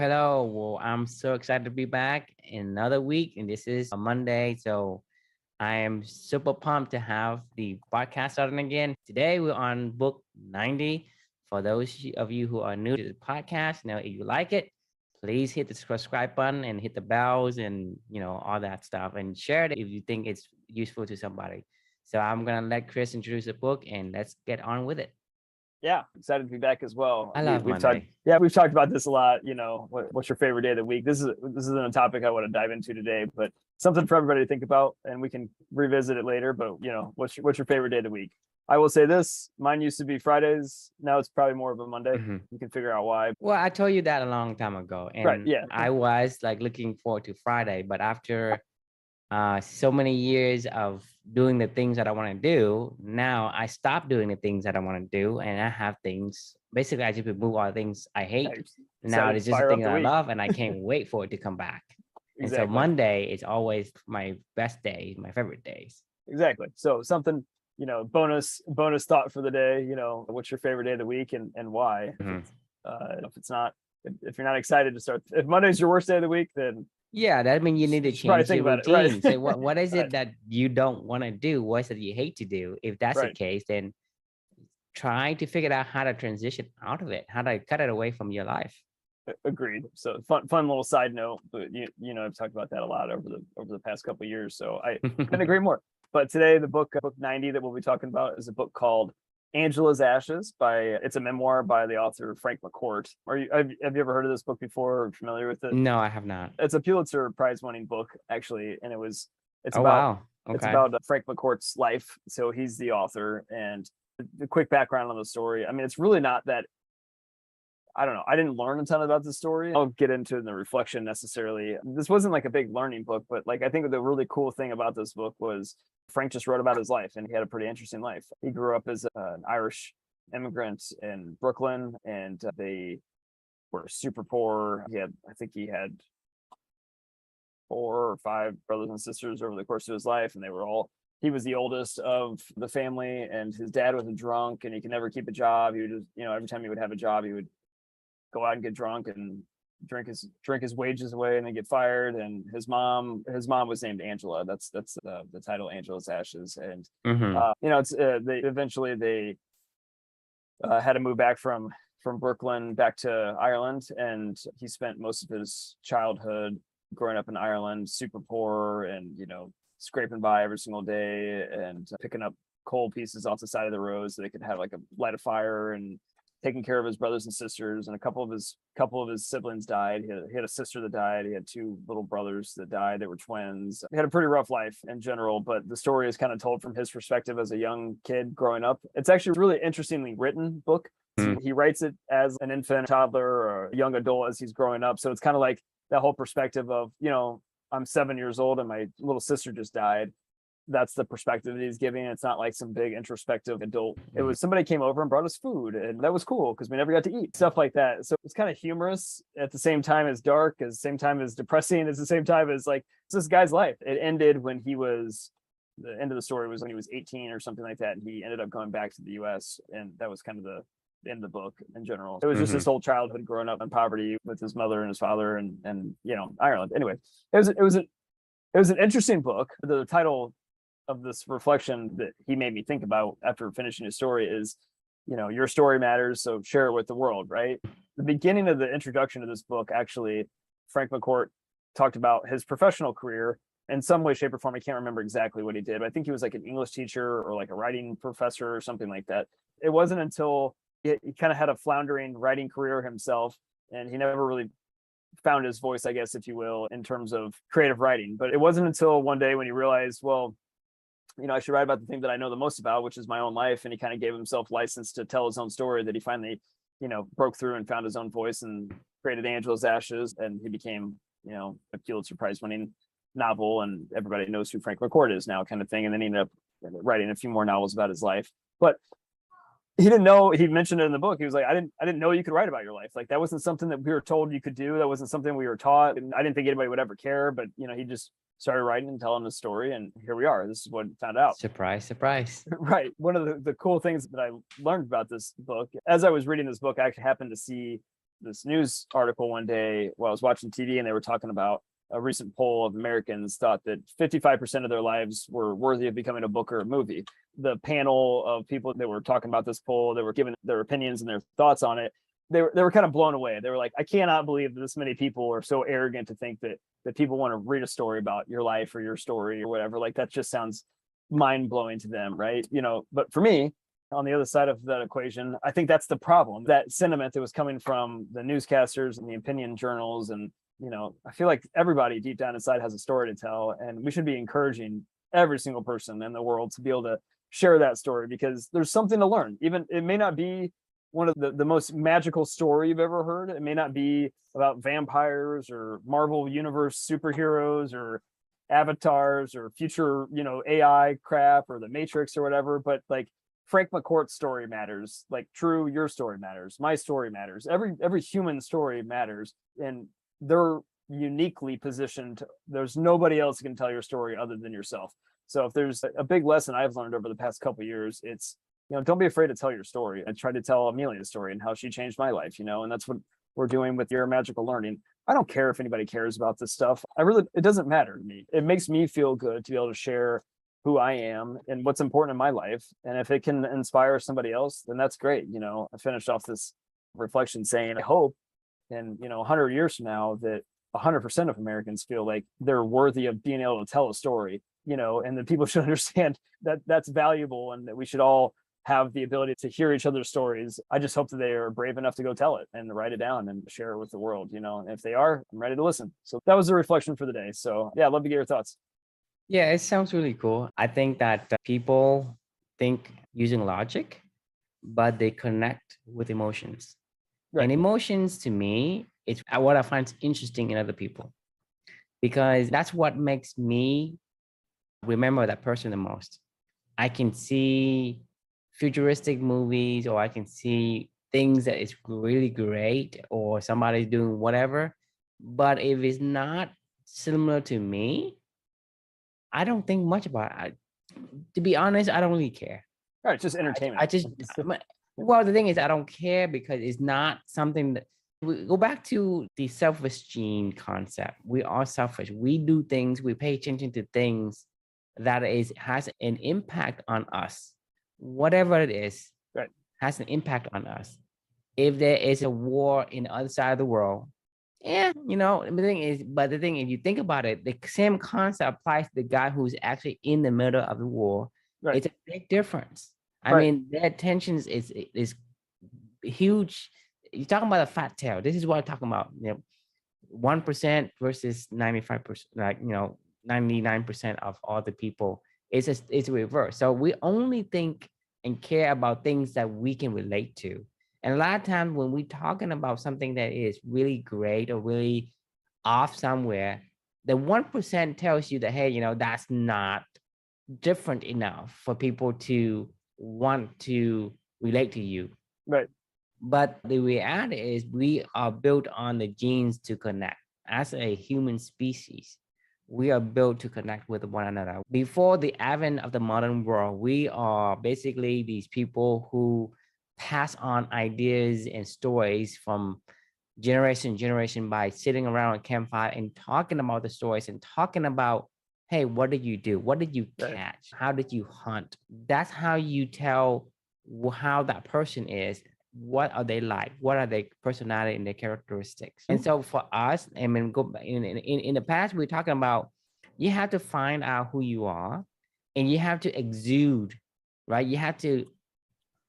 Hello. Well, I'm so excited to be back in another week, and this is a Monday. So I am super pumped to have the podcast starting again. Today we're on book 90. For those of you who are new to the podcast, now if you like it, please hit the subscribe button and hit the bells and all that stuff and share it if you think it's useful to somebody. So I'm gonna let Chris introduce the book and let's get on with it. Yeah, excited to be back as well. I love We've talked, Monday. yeah, we've talked about this a lot. What's your favorite day of the week? This isn't a topic I want to dive into today, but something for everybody to think about, and we can revisit it later. But what's your favorite day of the week? I will say this: mine used to be Fridays. Now it's probably more of a Monday. Mhm. You can figure out why. Well, I told you that a long time ago, Right? and Yeah. I was like looking forward to Friday, but after so many years of doing the things that I want to do, now I stopped doing the things that I want to do, and I have things. Basically, I just remove all the things I hate. Now Excited it's to just a fire thing up that the I week. love, and I can't wait for it to come back. And so Exactly. Monday is always my best day, my favorite days. Exactly. So something, bonus thought for the day. What's your favorite day of the week and why? Mhm. If it's not, if you're not excited to start, if Monday's your worst day of the week, then Yeah, that means you need to you should probably change think your about it. Right. routine. So what is Right. it that you don't want to do? What's it you hate to do? If that's the Right. case, then try to figure out how to transition out of it, how to cut it away from your life. Agreed. So fun little side note, but I've talked about that a lot over the past couple of years. So I couldn't agree more. But today, the book 90 that we'll be talking about is a book called Angela's Ashes it's a memoir by the author Frank McCourt. Have you ever heard of this book before or familiar with it? No, I have not. It's a Pulitzer Prize winning book, actually, and it's Oh, about wow. it's Okay. about Frank McCourt's life. So he's the author, and the quick background on the story. I mean, it's really not that. I don't know. I didn't learn a ton about the story. I'll get into it in the reflection necessarily. This wasn't like a big learning book, but like I think the really cool thing about this book was Frank just wrote about his life, and he had a pretty interesting life. He grew up as an Irish immigrant in Brooklyn, and they were super poor. I think he had 4 or 5 brothers and sisters over the course of his life, and he was the oldest of the family, and his dad was a drunk, and he could never keep a job. He would just, every time he would have a job, he would go out and get drunk and drink his wages away and then get fired. And his mom was named Angela. That's the title, Angela's Ashes. And Hmm. it's they had to move back from Brooklyn back to Ireland, and he spent most of his childhood growing up in Ireland, super poor, and scraping by every single day and picking up coal pieces off the side of the road so they could have like a light a fire, and taking care of his brothers and sisters. And a couple of his siblings died. He had a sister that died. He had 2 little brothers that died. They were twins. He had a pretty rough life in general, but the story is kind of told from his perspective as a young kid growing up. It's actually a really interestingly written book. He writes it as an infant, toddler, or a young adult as he's growing up. So it's kind of like that whole perspective of, I'm 7 years old and my little sister just died. That's the perspective that he's giving. It's not like some big introspective adult. It was somebody came over and brought us food, and that was cool because we never got to eat stuff like that. So it's kind of humorous at the same time as dark, at the same time as depressing, at the same time as like it's this guy's life. It ended when the end of the story was when he was 18 or something like that, and he ended up going back to the U.S. And that was kind of the end of the book in general. It was just his whole childhood growing up in poverty with his mother and his father and Ireland. Anyway, it was an interesting book. The title of this reflection that he made me think about after finishing his story is, your story matters, so share it with the world, right? The beginning of the introduction to this book, actually, Frank McCourt talked about his professional career in some way, shape, or form. I can't remember exactly what he did, but I think he was like an English teacher or like a writing professor or something like that. It wasn't until he kind of had a floundering writing career himself, and he never really found his voice, I guess, if you will, in terms of creative writing. But it wasn't until one day when he realized, well, I should write about the thing that I know the most about, which is my own life. And he kind of gave himself license to tell his own story, that he finally, broke through and found his own voice and created Angela's Ashes. And he became, a Pulitzer Prize winning novel. And everybody knows who Frank McCourt is now, kind of thing. And then he ended up writing a few more novels about his life. But he didn't know, he mentioned it in the book. He was like, I didn't know you could write about your life. Like that wasn't something that we were told you could do. That wasn't something we were taught. And I didn't think anybody would ever care, but he just started writing and telling the story, and here we are. This is what I found out. Surprise, surprise. Right. One of the cool things that I learned about this book, as I was reading this book, I actually happened to see this news article one day while I was watching TV, and they were talking about a recent poll of Americans thought that 55% of their lives were worthy of becoming a book or a movie. The panel of people that were talking about this poll, they were giving their opinions and their thoughts on it. They were kind of blown away. They were like, I cannot believe that this many people are so arrogant to think that people want to read a story about your life or your story or whatever. Like, that just sounds mind blowing to them, right? But for me, on the other side of that equation, I think that's the problem. That sentiment that was coming from the newscasters and the opinion journals, and I feel like everybody deep down inside has a story to tell, and we should be encouraging every single person in the world to be able to share that story, because there's something to learn. Even it may not be one of the most magical story you've ever heard. It may not be about vampires or Marvel Universe superheroes or avatars or future, AI crap or the Matrix or whatever. But like, Frank McCourt's story matters. Like, True, your story matters. My story matters. Every human story matters, and they're uniquely positioned. There's nobody else who can tell your story other than yourself. So if there's a big lesson I've learned over the past couple of years, it's, don't be afraid to tell your story. I tried to tell Amelia's story and how she changed my life, and that's what we're doing with Your Magical Learning. I don't care if anybody cares about this stuff. It doesn't matter to me. It makes me feel good to be able to share who I am and what's important in my life. And if it can inspire somebody else, then that's great. I finished off this reflection saying, I hope in, 100 years from now that 100% of Americans feel like they're worthy of being able to tell a story, and that people should understand that that's valuable, and that we should all have the ability to hear each other's stories. I just hope that they are brave enough to go tell it and write it down and share it with the world, and if they are, I'm ready to listen. So that was the reflection for the day. So yeah, I'd love to get your thoughts. Yeah, it sounds really cool. I think that people think using logic, but they connect with emotions. Right. And emotions, to me, it's what I find interesting in other people, because that's what makes me remember that person the most. I can see futuristic movies, or I can see things that is really great, or somebody's doing whatever. But if it's not similar to me, I don't think much about it. To be honest, I don't really care. All right, just entertainment. Well, the thing is, I don't care because it's not something that we go back to the self-esteem concept. We are selfish. We do things, we pay attention to things that has an impact on us. Whatever it is, right, has an impact on us. If there is a war in the other side of the world, the thing is, if you think about it, the same concept applies to the guy who's actually in the middle of the war. Right. It's a big difference. I mean, their tensions is huge. You're talking about a fat tail. This is what I'm talking about. 1% versus 95%, 99% of all the people. It's a reverse. So we only think and care about things that we can relate to. And a lot of times when we're talking about something that is really great or really off somewhere, the 1% tells you that, hey, that's not different enough for people to want to relate to you. Right. But the reality is we are built on the genes to connect. As a human species, we are built to connect with one another. Before the advent of the modern world, we are basically these people who pass on ideas and stories from generation to generation by sitting around a campfire and talking about the stories and talking about, hey, what did you do? What did you catch? How did you hunt? That's how you tell how that person is. What are they like? What are their personality and their characteristics? And so for us, I mean, in the past, we're talking about you have to find out who you are, and you have to exude, right? You have to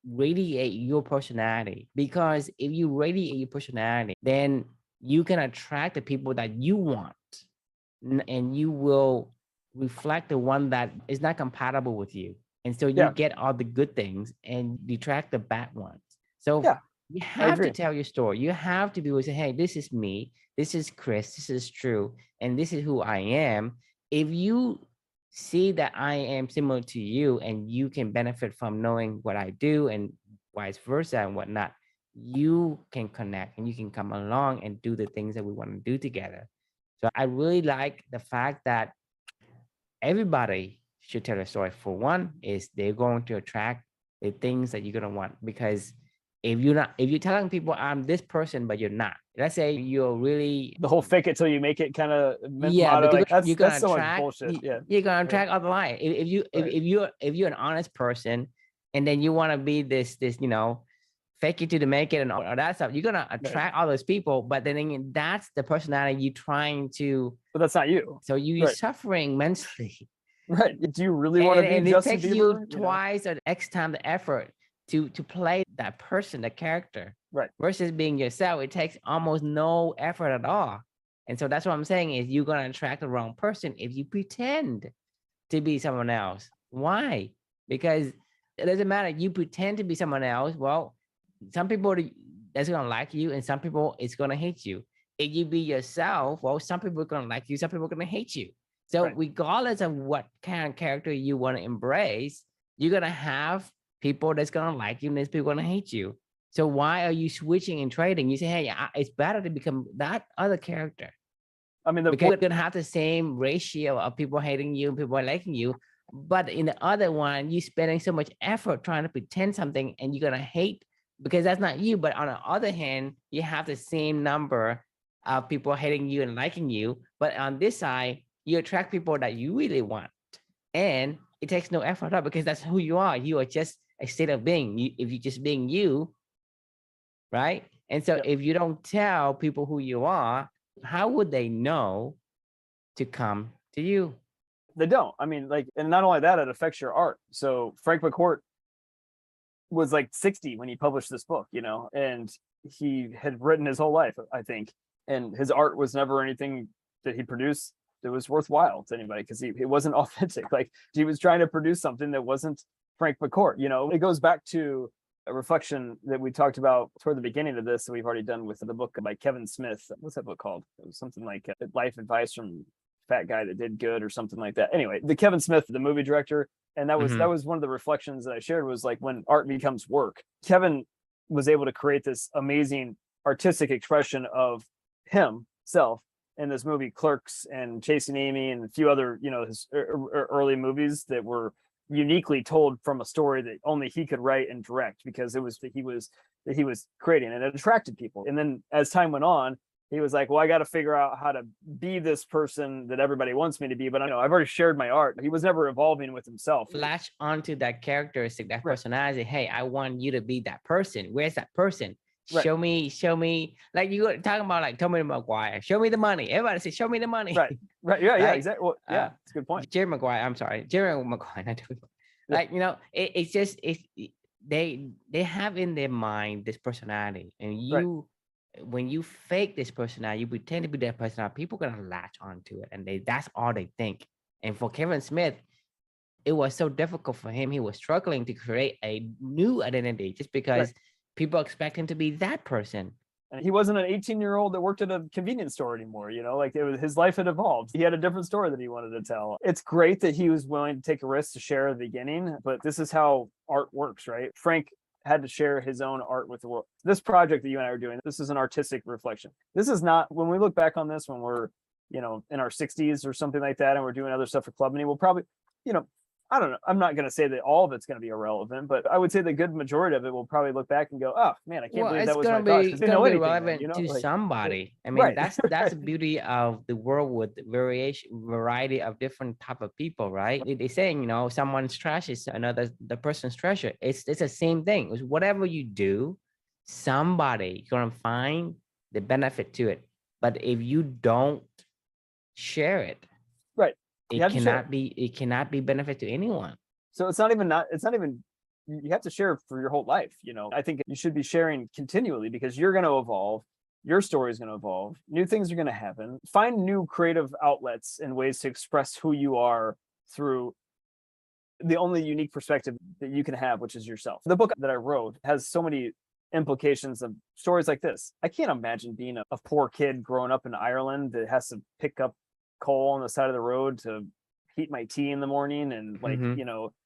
radiate your personality, because if you radiate your personality, then you can attract the people that you want, and you will reflect the one that is not compatible with you. And so you get all the good things and detract the bad ones. So you have to tell your story. You have to be able to say, hey, this is me, this is Chris, this is True, and this is who I am. If you see that I am similar to you and you can benefit from knowing what I do and vice versa and whatnot, you can connect and you can come along and do the things that we want to do together. So I really like the fact that everybody should tell a story. For one, is they're going to attract the things that you're going to want, because if you're telling people I'm this person, but you're not. Let's say you're really The whole fake it till you make it kind of yeah, motto, because like you're that's gonna so much attract bullshit. Yeah. you're gonna Right. attract other life. Right. If you're an honest person, and then you want to be this fake it to the make it and all that stuff, you're gonna Right. attract all those people. But then again, that's the personality you're trying to. But that's not you. So you're Right. suffering mentally. Right. Do you really want to be And it Justin takes Bieber? you twice or X time the effort to play that person, the character. Right. Versus being yourself, it takes almost no effort at all. And so that's what I'm saying is you're gonna attract the wrong person if you pretend to be someone else. Why? Because it doesn't matter. You pretend to be someone else. Well, some people that's gonna like you, and some people it's gonna hate you. If you be yourself, well, some people are gonna like you, some people are gonna hate you. So Right. regardless of what kind of character you want to embrace, you're gonna have people that's gonna like you, and there's people gonna hate you. So why are you switching and trading? You say, hey, it's better to become that other character. I mean, Because you're gonna have the same ratio of people hating you and people liking you. But in the other one, you're spending so much effort trying to pretend something, and you're gonna hate because that's not you. But on the other hand, you have the same number of people hating you and liking you. But on this side, you attract people that you really want, and it takes no effort at all because that's who you are. You are just a state of being. If you're just being you, right? And so Yep. if you don't tell people who you are, how would they know to come to you? They don't. I mean, like, and not only that, it affects your art. So Frank McCourt was like 60 when he published this book, and he had written his whole life, I think, and his art was never anything that he produced that was worthwhile to anybody because it wasn't authentic. Like he was trying to produce something that wasn't Frank McCourt. It goes back to a reflection that we talked about toward the beginning of this that we've already done with the book by Kevin Smith. What's that book called? It was something like Life Advice from Fat Guy That Did Good or something like that. Anyway, the Kevin Smith, the movie director, and that was one of the reflections that I shared was like when art becomes work. Kevin was able to create this amazing artistic expression of himself in this movie Clerks and Chasing Amy and a few other, his early movies that were uniquely told from a story that only he could write and direct because it was that he was creating, and it attracted people. And then as time went on, he was like, well, I got to figure out how to be this person that everybody wants me to be, but I've already shared my art. He was never evolving with himself. Latch onto that characteristic, that Right. personality. Hey, I want you to be that person. Where's that person? Right. Show me. Like you were talking about, like Tommy McGuire. Show me the money. Everybody say, show me the money. Right. Yeah, Right? exactly. Well, yeah, it's a good point. Jerry Maguire. I'm sorry, Jerry Maguire. Not Jerry Maguire. Like it's just they have in their mind this personality, and you when you fake this personality, you pretend to be that personality, people are gonna latch onto it, and that's all they think. And for Kevin Smith, it was so difficult for him. He was struggling to create a new identity just because people expect him to be that person. And he wasn't an 18-year-old that worked at a convenience store anymore, like his life had evolved. He had a different story that he wanted to tell. It's great that he was willing to take a risk to share at the beginning, but this is how art works, right? Frank had to share his own art with the world. This project that you and I are doing, this is an artistic reflection. This is not, when we look back on this, when we're, in our 60s or something like that, and we're doing other stuff for Club Mini, we'll probably, I don't know. I'm not going to say that all of it's going to be irrelevant, but I would say the good majority of it will probably look back and go, "Oh man, I can't believe that was my thoughts." It's going to be relevant to Like, somebody. I mean, right, that's the beauty of the world with variety of different type of people, right? They're saying, someone's trash is the person's treasure. It's the same thing. It's whatever you do, somebody going to find the benefit to it. But if you don't share it, right. It cannot be benefit to anyone. So it's not even you have to share for your whole life. I think you should be sharing continually because you're going to evolve. Your story is going to evolve. New things are going to happen. Find new creative outlets and ways to express who you are through the only unique perspective that you can have, which is yourself. The book that I wrote has so many implications of stories like this. I can't imagine being a poor kid growing up in Ireland that has to pick up coal on the side of the road to heat my tea in the morning and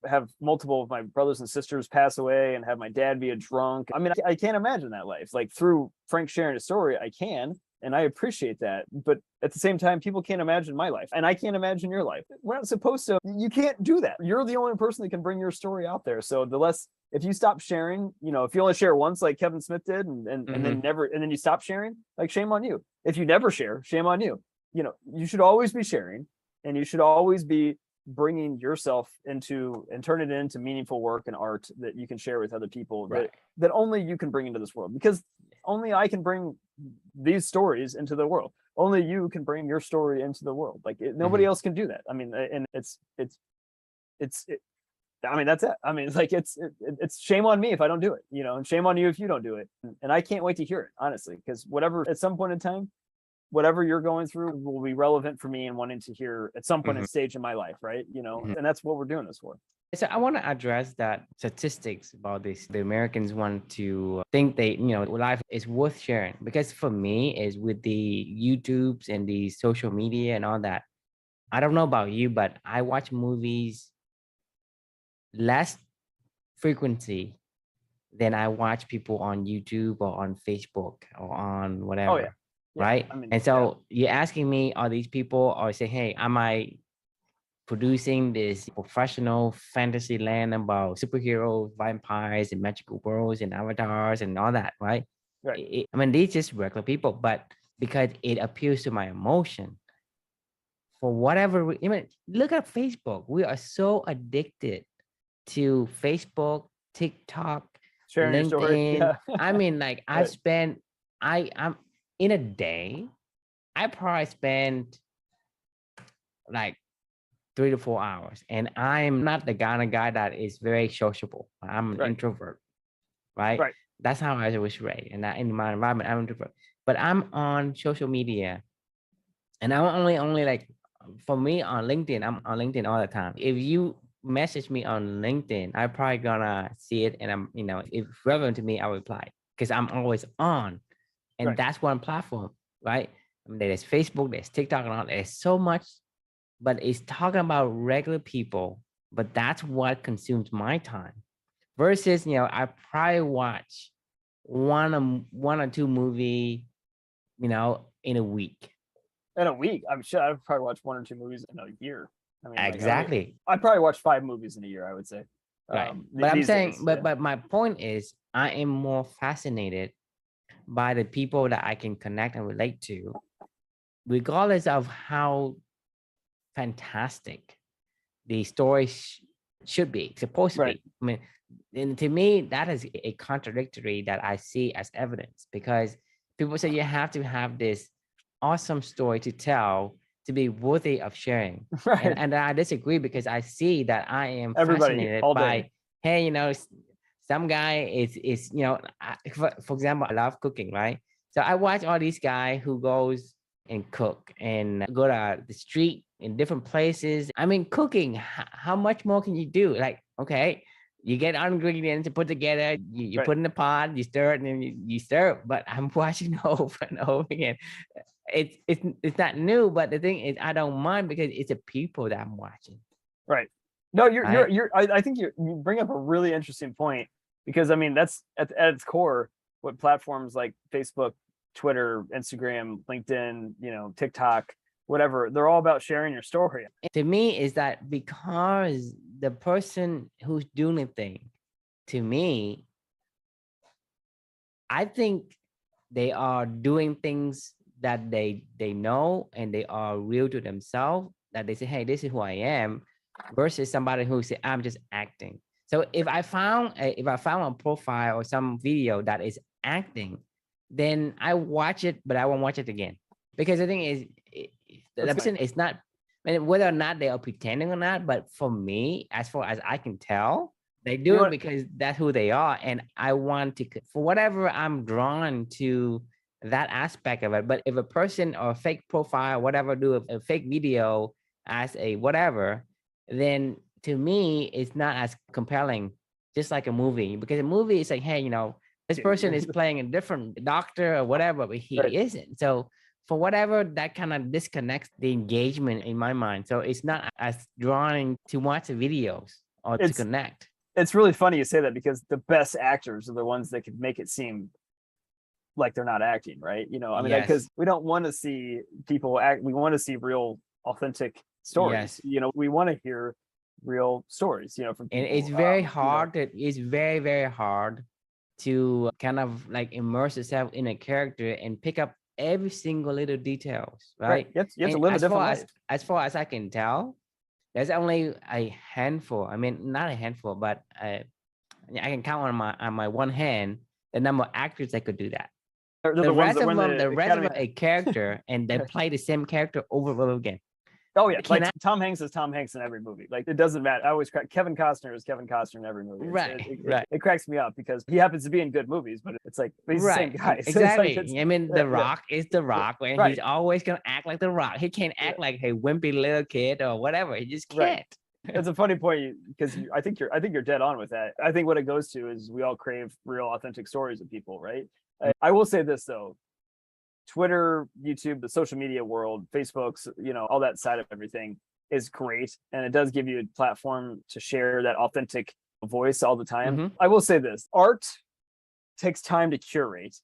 have multiple of my brothers and sisters pass away and have my dad be a drunk. I mean, I can't imagine that life. Like through Frank sharing a story, I can, and I appreciate that. But at the same time, people can't imagine my life and I can't imagine your life. We're not supposed to, you can't do that. You're the only person that can bring your story out there. So the less if you stop sharing, if you only share once like Kevin Smith did, and then never, and then you stop sharing, like shame on you. If you never share, shame on you. You should always be sharing, and you should always be bringing yourself into and turn it into meaningful work and art that you can share with other people, that only you can bring into this world, because only I can bring these stories into the world. Only you can bring your story into the world. Like nobody else can do that. I mean, and it's I mean, that's it. I mean, it's like, it's shame on me if I don't do it, and shame on you if you don't do it. And I can't wait to hear it, honestly, because whatever, at some point in time, whatever you're going through will be relevant for me and wanting to hear at some point in stage in my life, right? And that's what we're doing this for. So I want to address that statistics about this. The Americans want to think life is worth sharing, because for me is with the YouTubes and the social media and all that. I don't know about you, but I watch movies less frequency than I watch people on YouTube or on Facebook or on whatever. Oh, yeah. Right. I mean, and so you're asking me, are these people, or say, hey, am I producing this professional fantasy land about superheroes, vampires, and magical worlds and avatars and all that, right? I mean, these just regular people, but because it appeals to my emotion, for whatever, look at Facebook. We are so addicted to Facebook, TikTok, sharing LinkedIn. Yeah. I mean, like I'm in a day, I probably spend like 3 to 4 hours, and I'm not the kind of guy that is very sociable. I'm an introvert, right? That's how I was raised, and in my environment, I'm an introvert. But I'm on social media, and I'm only like, for me on LinkedIn, I'm on LinkedIn all the time. If you message me on LinkedIn, I'm probably gonna see it, and I'm, if relevant to me, I'll reply, because I'm always on, and that's one platform, right? I mean, there's Facebook, there's TikTok, and all. There's so much, but it's talking about regular people. But that's what consumes my time. Versus, I probably watch one or two movie, in a week. In a week, I'm sure I've probably watched 1 or 2 movies in a year. I mean, exactly. I probably watched 5 movies in a year, I would say. Right. But I'm saying, but my point is, I am more fascinated by the people that I can connect and relate to, regardless of how fantastic the story should be, supposed to be. I mean, and to me, that is a contradictory that I see as evidence, because people say you have to have this awesome story to tell to be worthy of sharing. And I disagree, because I see that I am fascinated by, hey, some guy is for example, I love cooking, right? So I watch all these guys who goes and cook and go to the street in different places. I mean, cooking, how much more can you do? Like, okay, you get ingredients to put together, you put in the pot, you stir it, and then you serve. But I'm watching over and over again. It's not new, but the thing is, I don't mind, because it's the people that I'm watching. Right. No, I think you bring up a really interesting point, because I mean, that's at its core what platforms like Facebook, Twitter, Instagram, LinkedIn, TikTok, whatever, they're all about sharing your story. To me, is that because the person who's doing the thing, to me, I think they are doing things that they know, and they are real to themselves, that they say, hey, this is who I am, versus somebody who say, I'm just acting. So if I found a profile or some video that is acting, then I watch it, but I won't watch it again. Because the thing is, the person is not, whether or not they are pretending or not, but for me, as far as I can tell, they do it because that's who they are. And I want to, for whatever, I'm drawn to that aspect of it. But if a person or a fake profile, whatever, do a fake video as a whatever, then to me, it's not as compelling, just like a movie. Because a movie is like, hey, this person is playing a different doctor or whatever, but he isn't. So for whatever, that kind of disconnects the engagement in my mind. So it's not as drawing to watch the videos or to connect. It's really funny you say that, because the best actors are the ones that could make it seem like they're not acting, right? I mean, because we don't want to see people act. We want to see real, authentic stories. We want to hear real stories, from And people. it's very hard it's very, very hard to kind of like immerse yourself in a character and pick up every single little details, right? You have to And live a different life. as far as I can tell, there's only a handful. I mean, not a handful, but I can count on my one hand the number of actors that could do that. They're The ones rest that of win them, the the rest of Academy. them, a character, and they play the same character over and over again. Oh yeah, They like cannot- Tom Hanks is Tom Hanks in every movie. Like it doesn't matter. I always crack Kevin Costner is Kevin Costner in every movie. Right, right. It cracks me up because he happens to be in good movies, but it's like he's the same Right, guy. So it's like exactly. I mean, The Rock is The Rock, and Right. he's always gonna act like The Rock. He can't act like a wimpy little kid or whatever. He just can't. Right. It's a funny point because I think you're dead on with that. I think what it goes to is we all crave real, authentic stories of people, right? I will say this though. Twitter, YouTube, the social media world, Facebook's, all that side of everything is great. And it does give you a platform to share that authentic voice all the time. Mhm. I will say this, art takes time to curate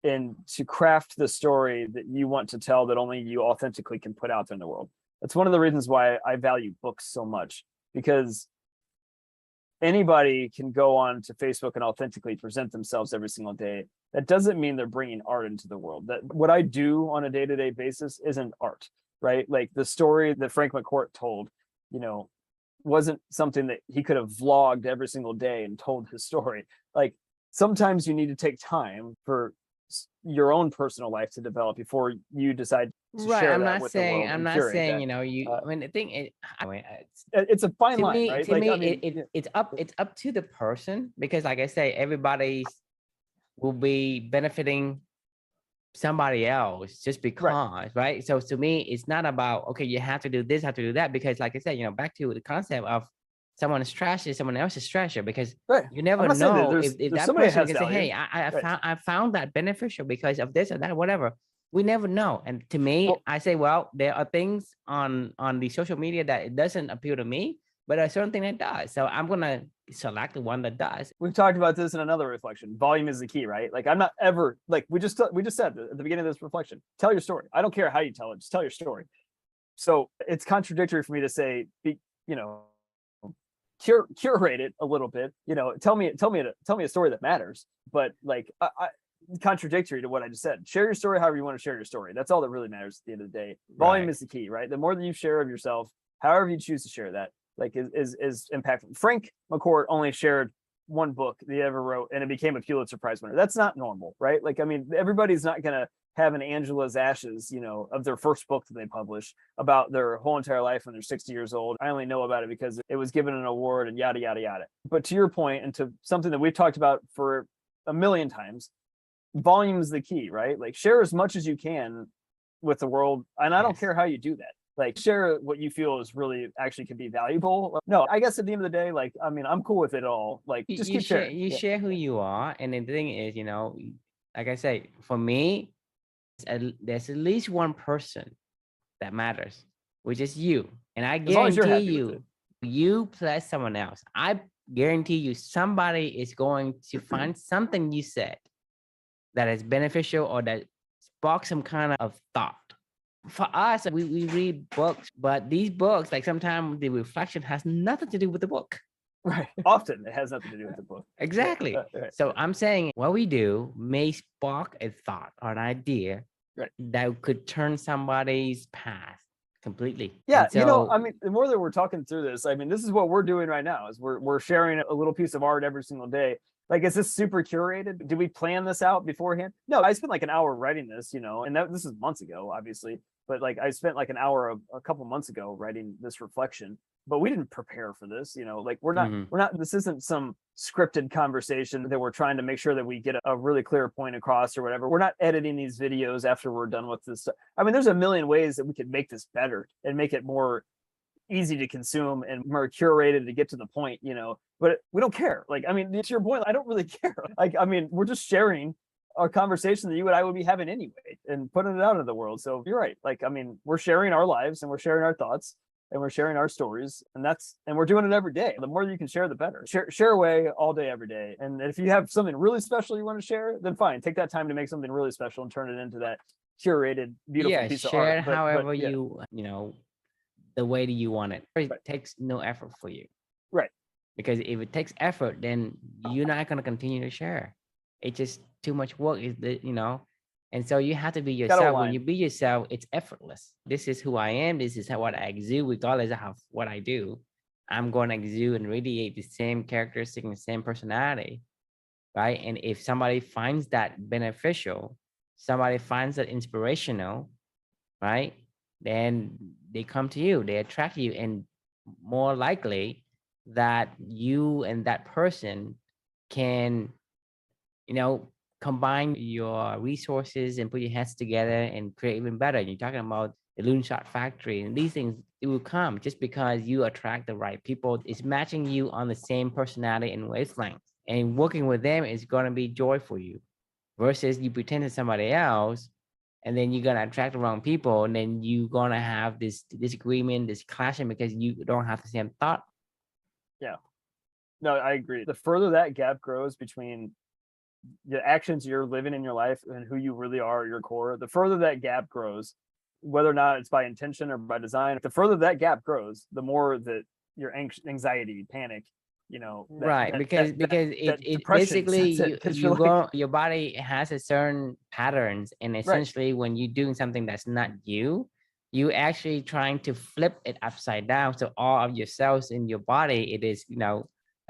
and to craft the story that you want to tell that only you authentically can put out there in the world. That's one of the reasons why I value books so much, because anybody can go on to Facebook and authentically present themselves every single day. That doesn't mean they're bringing art into the world. That what I do on a day-to-day basis isn't art, right? Like the story that Frank McCourt told, wasn't something that he could have vlogged every single day and told his story. Like sometimes you need to take time for your own personal life to develop before you decide to Right. share I'm that not with saying the world. I'm not saying, I mean, the thing is, I mean, It's a fine to line, me, right? to Like, me, I mean, it's up to the person, because like I say, everybody's will be benefiting somebody else just because, right? So to me, it's not about, okay, you have to do this, have to do that, because like I said, back to the concept of someone's trash is someone else's treasure, because you never know if that person can say, hey, I found that beneficial because of this or that, whatever. We never know. And to me, I say, well, there are things on the social media that it doesn't appeal to me, but there are certain things that does. So I'm gonna select the one that does. We've talked about this in another reflection. Volume is the key, right? Like I'm not ever like we just said at the beginning of this reflection. Tell your story. I don't care how you tell it. Just tell your story. So it's contradictory for me to say, curate it a little bit. Tell me a story that matters. But like contradictory to what I just said. Share your story however you want to share your story. That's all that really matters at the end of the day. Volume is the key, right? The more that you share of yourself, however you choose to share that, like is impactful. Frank McCourt only shared one book that he ever wrote, and it became a Pulitzer Prize winner. That's not normal, right? Like, I mean, everybody's not gonna have an Angela's Ashes, of their first book that they publish about their whole entire life when they're 60 years old. I only know about it because it was given an award and yada, yada, yada. But to your point, and to something that we've talked about for a million times, volume is the key, right? Like share as much as you can with the world. And I don't care how you do that. Like share what you feel is really actually can be valuable. No, I guess at the end of the day, like, I mean, I'm cool with it all. Like just keep sharing. You share who you are. And the thing is, like I say, for me, there's at least one person that matters, which is you. And I guarantee you plus someone else, I guarantee you somebody is going to find something you said that is beneficial or that sparks some kind of thought. For us, we read books, but these books, like sometimes the reflection has nothing to do with the book. Right. Often it has nothing to do with the book. Exactly. So I'm saying what we do may spark a thought or an idea that could turn somebody's path completely. Yeah. So, I mean, the more that we're talking through this, I mean, this is what we're doing right now is we're sharing a little piece of art every single day. Like, is this super curated? Did we plan this out beforehand? No, I spent like an hour writing this, and this is months ago, obviously. But like I spent like an hour a couple months ago writing this reflection, but we didn't prepare for this, like we're not, this isn't some scripted conversation that we're trying to make sure that we get a really clear point across or whatever. We're not editing these videos after we're done with this stuff. I mean, there's a million ways that we could make this better and make it more easy to consume and more curated to get to the point, but we don't care. Like, I mean, to your point, I don't really care. Like, I mean, we're just sharing a conversation that you and I would be having anyway and putting it out into the world. So you're right. Like, I mean, we're sharing our lives and we're sharing our thoughts and we're sharing our stories, and we're doing it every day. The more you can share, the better. Share away all day, every day. And if you have something really special you want to share, then fine. Take that time to make something really special and turn it into that curated, beautiful piece of art. Share however you the way that you want it. It Right. takes no effort for you. Right. Because if it takes effort, then you're not going to continue to share. It's just too much work, is the, and so you have to be Gotta yourself. When align. you be yourself, it's effortless. This is who I am. This is what I exude, regardless of what I do. I'm going to exude and radiate the same characteristic and the same personality, right? And if somebody finds that beneficial, somebody finds that inspirational, right? Then they come to you, they attract you, and more likely that you and that person can, you know, combine your resources and put your heads together and create even better. You're talking about the loon shot factory, and these things, it will come just because you attract the right people. It's matching you on the same personality and wavelength, and working with them is going to be joy for you, versus you pretend to somebody else, and then you're gonna attract the wrong people, and then you're gonna have this disagreement, this clashing, because you don't have the same thought. Yeah. No, I agree. The further that gap grows between the actions you're living in your life and who you really are at your core, the further that gap grows, whether or not it's by intention or by design, the further that gap grows, the more that your anxiety, panic, Right, because it depression basically sets in, you because you you're like, go, your body has a certain patterns, and right, essentially when you're doing something that's not you, you actually trying to flip it upside down. So all of your cells in your body, it is,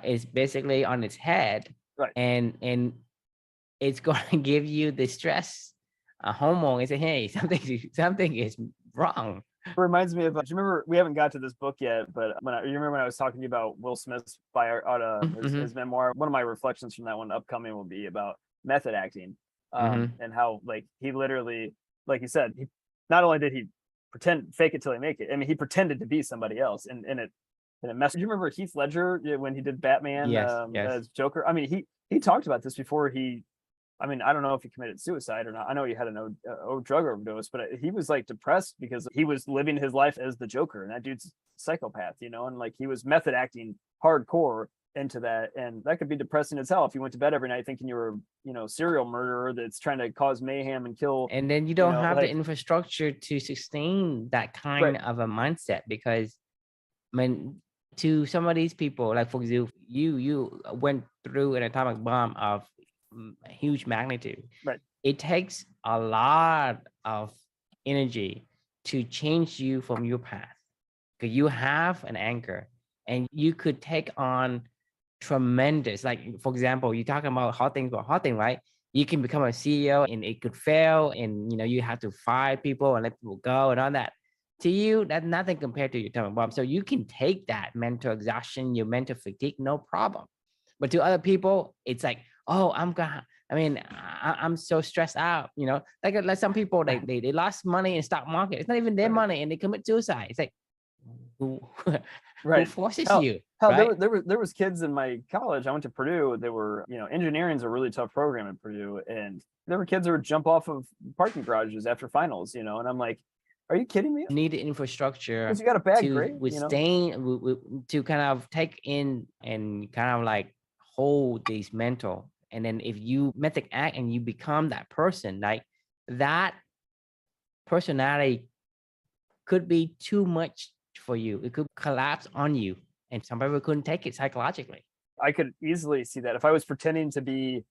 is basically on its head, right. and it's going to give you the stress hormone and say, hey, something is wrong. It reminds me of, do you remember, we haven't got to this book yet, but you remember when I was talking to you about Will Smith's his memoir? One of my reflections from that one upcoming will be about method acting, and how, like, he literally, like you said, he not only did he fake it till he make it. I mean, he pretended to be somebody else, and it messed. Do you remember Heath Ledger when he did Batman, Yes, yes. as Joker? I mean, he talked about this before he. I mean, I don't know if he committed suicide or not. I know he had an drug overdose, but he was like depressed because he was living his life as the Joker, and that dude's a psychopath, and like he was method acting hardcore into that, and that could be depressing as hell if you went to bed every night thinking you were, serial murderer that's trying to cause mayhem and kill. And then you don't have the like, infrastructure to sustain that kind right, of a mindset, because I mean, to some of these people, like for example, you went through an atomic bomb of huge magnitude. right, It takes a lot of energy to change you from your path, because you have an anchor, and you could take on tremendous, like for example, you're talking about hot things, but hot thing, right? You can become a CEO and it could fail, and you have to fire people and let people go and all that. To you, that's nothing compared to your atomic bomb. So you can take that mental exhaustion, your mental fatigue, no problem. But to other people, it's like, oh, I'm so stressed out, like some people, they lost money in stock market. It's not even their right, money, and they commit suicide. It's like, who who right. forces Hell, you, hell, right? there was kids in my college. I went to Purdue. They were, engineering's a really tough program at Purdue, and there were kids who would jump off of parking garages after finals, and I'm like, are you kidding me? Need the infrastructure Because you got a bad to grade, withstand, to kind of take in and kind of like hold these mental. And then if you method act and you become that person, like that personality could be too much for you. It could collapse on you, and some people couldn't take it psychologically. I could easily see that if I was pretending to be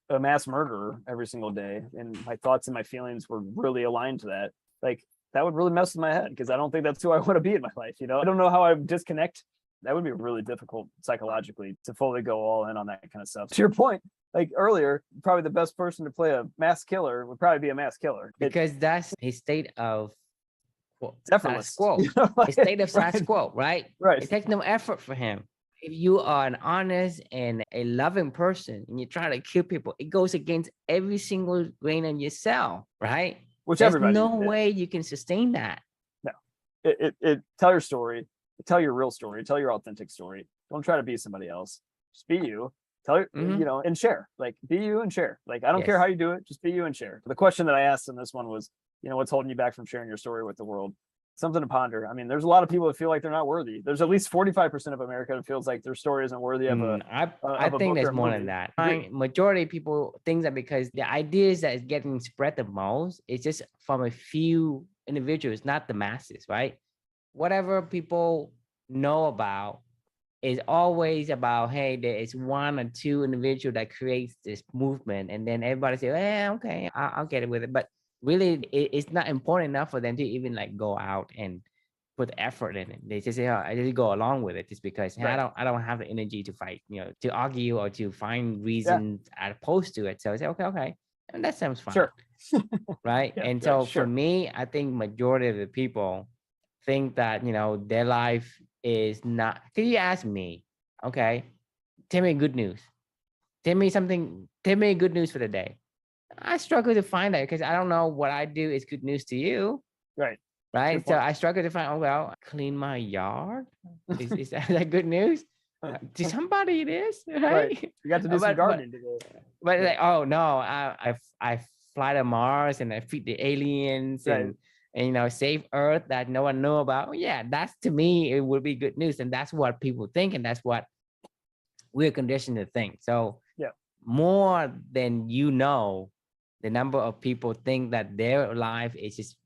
a mass murderer every single day and my thoughts and my feelings were really aligned to that, like that would really mess with my head, because I don't think that's who I want to be in my life. I don't know how I would disconnect. That would be really difficult psychologically to fully go all in on that kind of stuff. To your point, like earlier, probably the best person to play a mass killer would probably be a mass killer, because that's his state of status effortless. quo. Like, His state of status right, quo, right? right, It takes no effort for him. If you are an honest and a loving person and you try to kill people, it goes against every single grain in your cell, right? which There's everybody no way you can sustain that. No, it tell your story, tell your real story, tell your authentic story. Don't try to be somebody else. Just be you. Tell you, and share. Like, be you and share. Like, I don't care how you do it, just be you and share. The question that I asked in this one was, what's holding you back from sharing your story with the world? Something to ponder. I mean, there's a lot of people that feel like they're not worthy. There's at least 45% of America that feels like their story isn't worthy of I think there's more than that. Majority of people think that because the ideas that is getting spread the most is just from a few individuals, not the masses, right? whatever people know about is always about, hey, there is one or two individual that creates this movement, and then everybody say, okay, I'll get it with it. But really, it's not important enough for them to even like go out and put effort in it. They just say, oh, I just go along with it just because, hey, Right. I don't have the energy to fight, to argue or to find Yeah. reasons opposed to it. So I say, okay, and that sounds fine, Sure. right? Yeah. And Right. so for Sure. me, I think majority of the people think that their life is not. Can you ask me, okay, tell me good news, tell me good news for the day. I struggle to find that because I don't know what I do is good news to you, Right. Good right? So point. I struggle to find, oh well, clean my yard, is that good news to somebody? It is, Right. right? You got to do some but gardening today. but Yeah. like, oh no, I fly to Mars and I feed the aliens Right. and save Earth that no one knew about. Yeah, that's, to me, it would be good news, and that's what people think, and that's what we're conditioned to think. So Yeah. more than the number of people think that their life is just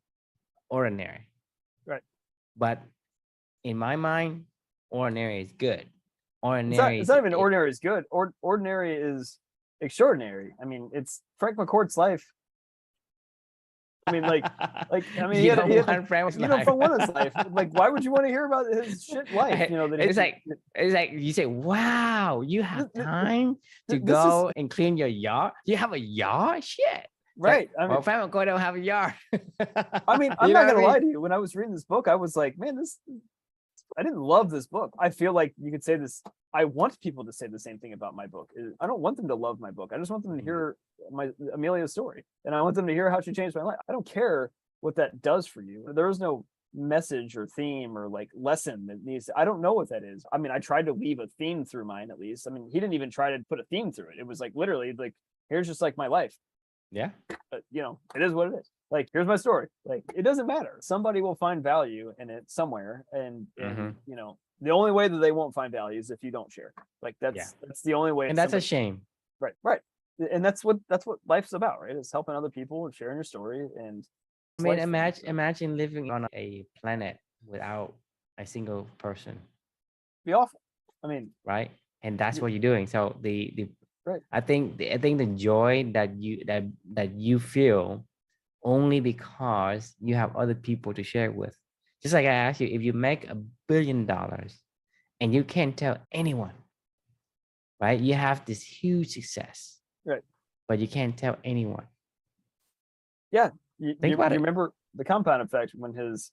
ordinary. Right. But in my mind, ordinary is good. It's not even ordinary is good. Ordinary is extraordinary. I mean, it's Frank McCourt's life. I mean, I mean, You he don't had want Frank's you don't life. want his life. Like, why would you want to hear about his shit life? That It's like you say, wow, you have time to this is go and clean your yard. You have a yard? Shit. right. Like, I mean, well, Frank McCourt don't have a yard. I'm not gonna lie to you. When I was reading this book, I was like, man, I didn't love this book. I feel like you could say this. I want people to say the same thing about my book. I don't want them to love my book. I just want them to hear my Amelia's story, and I want them to hear how she changed my life. I don't care what that does for you. There is no message or theme or like lesson that needs. I don't know what that is. I mean, I tried to weave a theme through mine at least. I mean, he didn't even try to put a theme through it. It was like literally like, here's just like my life. Yeah. But it is what it is. Like, here's my story. Like, it doesn't matter. Somebody will find value in it somewhere, and the only way that they won't find value is if you don't share. Like, that's the only way. And that's a shame. Right. And that's what life's about, right? It's helping other people and sharing your story. And I mean, imagine living on a planet without a single person. Be awful. I mean, right? And that's what you're doing. So right. I think the joy that you feel only because you have other people to share it with. Just like I asked you, if you make $1 billion and you can't tell anyone, right? You have this huge success, right? But you can't tell anyone. Yeah, you it. Remember the compound effect when his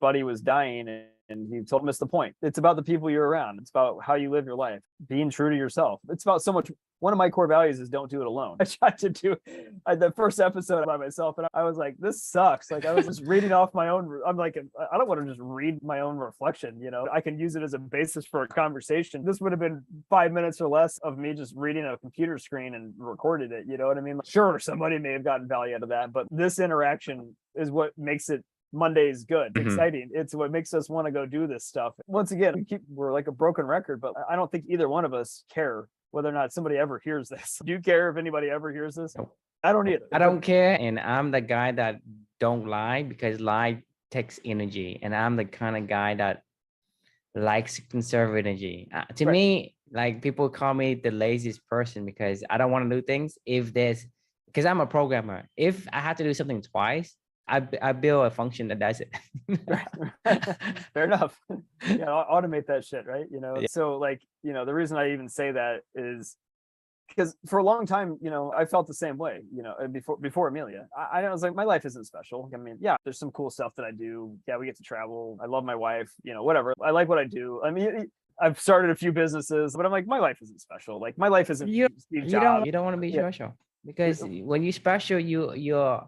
buddy was dying and he told him it's the point. It's about the people you're around. It's about how you live your life, being true to yourself. It's about so much. One of my core values is don't do it alone. I tried to do the first episode by myself, and I was like, this sucks. Like, I was just reading off my own. I'm like, I don't want to just read my own reflection. I can use it as a basis for a conversation. This would have been 5 minutes or less of me just reading a computer screen and recorded it. You know what I mean? Like, sure, somebody may have gotten value out of that, but this interaction is what makes it Monday's good, exciting. It's what makes us want to go do this stuff. Once again, we're like a broken record, but I don't think either one of us care whether or not somebody ever hears this. Do you care if anybody ever hears this? No. I don't either. I don't care, and I'm the guy that don't lie because lie takes energy, and I'm the kind of guy that likes conserve energy. To me, like, people call me the laziest person because I don't want to do things. Because I'm a programmer. If I have to do something twice, I build a function that does it. Fair enough. Automate that shit, right? So like, the reason I even say that is because for a long time, I felt the same way, before Amelia. I was like, my life isn't special. I mean, yeah, there's some cool stuff that I do. Yeah, we get to travel. I love my wife, whatever. I like what I do. I mean, I've started a few businesses, but I'm like, my life isn't special. Like, my life isn't Steve Jobs. You don't want to be special. Because when you're special, you're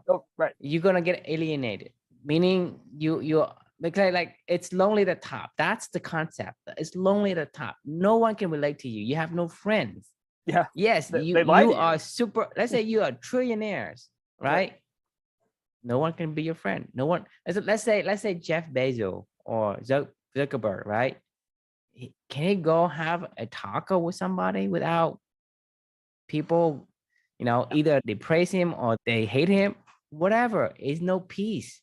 gonna get alienated. Meaning you're like it's lonely at the top. That's the concept. It's lonely at the top. No one can relate to you. You have no friends. Yeah. Yes, you are super. Let's say you are trillionaires, right? No one can be your friend. No one. Let's say Jeff Bezos or Zuckerberg, right? Can he go have a taco with somebody without people? Either they praise him or they hate him, whatever. It's no peace.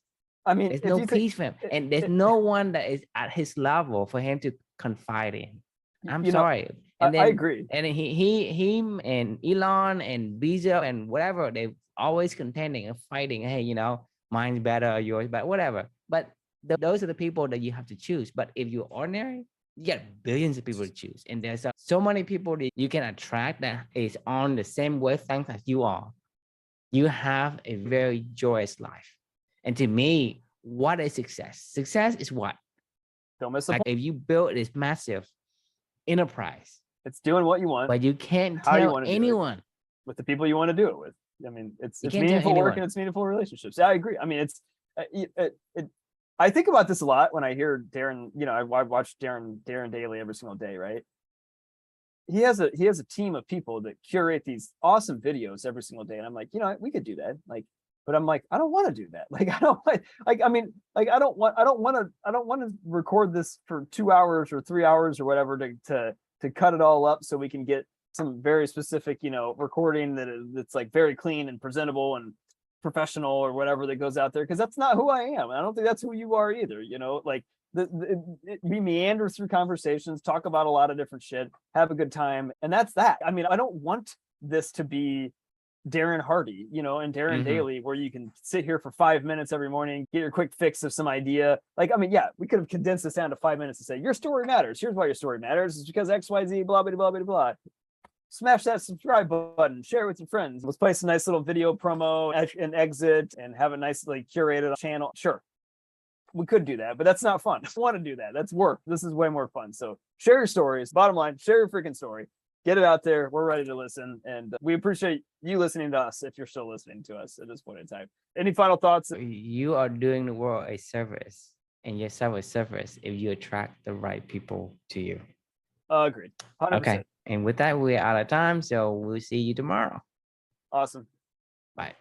I mean, There's if no you think, peace for him, and there's no one that is at his level for him to confide in. I'm you know, sorry. I And then agree. and then him and Elon and Bezos and whatever, they always contending and fighting. Hey, mine's better or yours, but whatever. But those are the people that you have to choose. But if you're ordinary, you get billions of people to choose, and there's so many people that you can attract that is on the same wavelength as you are. You have a very joyous life. And to me, what is success? Success is what? Don't miss the Like point. if you build this massive enterprise, It's doing what you want, but you can't how you tell want to do it, anyone. with the people you want to do it with. I mean, it's You can't tell meaningful work anyone. and it's meaningful relationships. Yeah, I agree. I mean, I think about this a lot when I hear Darren. I watch Darren Daily every single day, right? He has a team of people that curate these awesome videos every single day, and I'm like, we could do that. Like, but I'm like, I don't want to do that. Like, I don't like. I mean, like, I don't want to record this for 2 hours or 3 hours or whatever to cut it all up so we can get some very specific, recording that's like very clean and presentable and professional or whatever that goes out there, because that's not who I am. I don't think that's who you are either. Like we meander through conversations, talk about a lot of different shit, have a good time, and that's that. I mean, I don't want this to be Darren Hardy, and Darren Daily, where you can sit here for 5 minutes every morning, get your quick fix of some idea. Like, I mean, yeah, we could have condensed this down to 5 minutes and say, your story matters. Here's why your story matters. It's because XYZ, blah, blah, blah, blah, blah. Smash that subscribe button, share it with your friends. Let's play some nice little video promo and exit and have a nice, like, curated channel. Sure, we could do that, but that's not fun. I want to do that. That's work. This is way more fun. So share your stories. Bottom line, share your freaking story. Get it out there. We're ready to listen. And we appreciate you listening to us if you're still listening to us at this point in time. Any final thoughts? You are doing the world a service, and yourself a service if you attract the right people to you. Agreed. 100%. Okay. And with that, we're out of time. So we'll see you tomorrow. Awesome. Bye.